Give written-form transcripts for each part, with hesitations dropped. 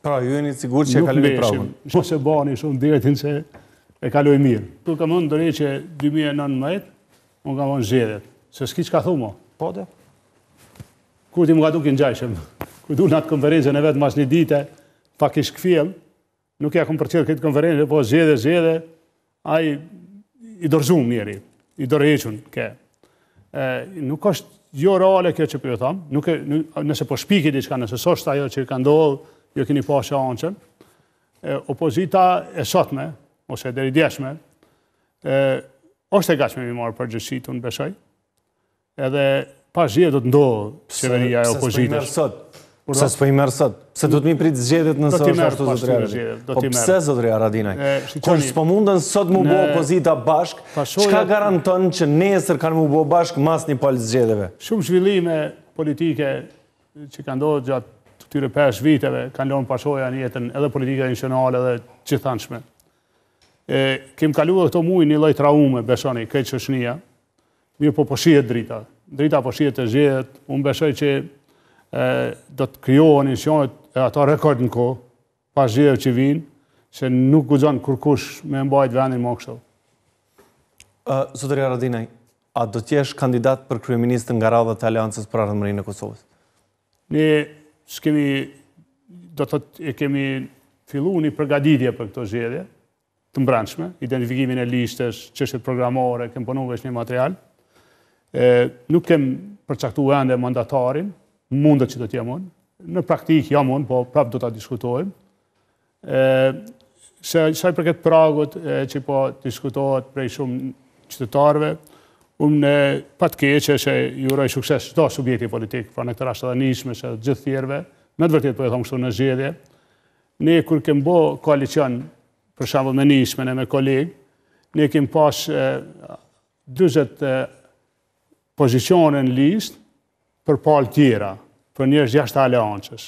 Pra, ju jeni sigur që e kaloj pragën? Mos e bani shumë detin se e kaloj mirë. Tu kam unë ndërheqje 2019, unë kam unë zgjedhjet. Se s'ki që ka thumo. Po dhe? Kur ti më ka duke në gjajshem. Kur du në atë konferencën e vetë mas një dite, pa kish këfjem, nuk ja kom përqirë këtë konferencë, po zgjedhje, a i dorëzum njeri, i dorëhequn ke. Nuk është jo reale kjo që për ju thamë, nëse po shpiki diçka, nëse sështë ajo që ka ndodhë, jo keni pa shanqën, opozita e sotme, ose deri djeshme, është e gashme mi marë përgjësit, unë besoj, edhe pas zgjedhjet do të ndodhë qeveria e opozitës. Pse s'po i merë sot? Pse do të mi pritë zgjedhjet nëse është ashtu zotëria Haradinaj? Po pse zotëria Haradinaj? Kur s'po mundën sot mu bo opozita bashk, çka garanton që nesër kanë mu bo bashk mas një palë zgjedhjeve? Shumë zhvillime politike që kanë ndodhur gjatë këtyre 5 viteve kanë lënë pasojë në jetën edhe politike nacionale edhe gjithanshme. Kem kaluar këto muaj një lloj traume, besoni, këtë shoqënia. Mirë po shihet drita. Drita po shihet të zgjedhjet. Unë besoj që do të krijohen institucionet e ato rekord në kohë, pas zgjedhjeve që vinë, se nuk guxon kurkush me mbajt vendin më kështu. Zotëria Haradinaj, a do t'jesh kandidat për kryeministë nga radhët e Aleancës për Ardhmërinë e Kosovës? Ne kemi filluar një përgatitje për këto zgjedhje të mbrëmshme, identifikimin e listës, çështjet programore, kem punuar veç një material. Nuk kem përcaktuar ende mandatarin, mundet që do t'jem unë. Në praktik jam unë, po prapë do t'a diskutojmë. Sa i përket pragut që po diskutohet prej shumë qytetarëve, unë pa të keqe që ju uroj sukses çdo subjekti politik, pra në këtë rast edhe nisme se gjithë tjerëve, me të vërtetë po e them kështu në zgjedhje. Ne kur kem bë koalicion, për shembull me nismen e me kolegë, ne kem pas 40 pozicione në listë për palë tjera, për njerëz jashtë aleancës.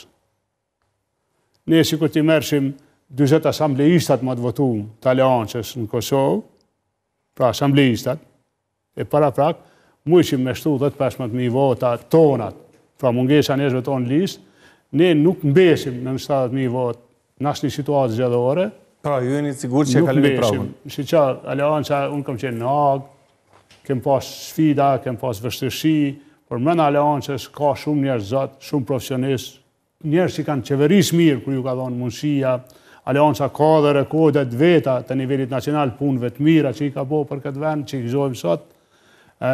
Ne sikur t'i merrshim 40 asambleistat më të votuar të aleancës në Kosovë, pra asambleistat, e paraprak, mujshim me shtu 10-15.000 vota tonat, pra mungesa njerëzve tonë në listë, ne nuk mbesim në 70.000 votë në asnjë situatë zgjedhore. Pra, ju jeni sigur që e kaloni pragën? Shiqa, aleanca, unë kam qenë në Hagë, kem pas sfida, kem pas vështirësi, por brenda aleancës ka shumë njerëz zot, shumë profesionistë, njerëz që kanë qeveris mirë kur ju ka dhënë mundësia. Aleanca ka dhe rekordet veta të nivelit nacional, punëve të mira që i ka bërë për këtë vend, që i gëzojmë sot.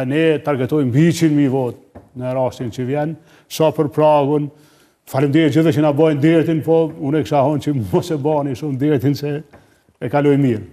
Ne targetojmë 100.000 votë në rastin që vjen. Sa për pragën, faleminderit gjithë që na bojnë detin, po unë e kisha thonë që mos e bani shumë detin se e kaloj mirë.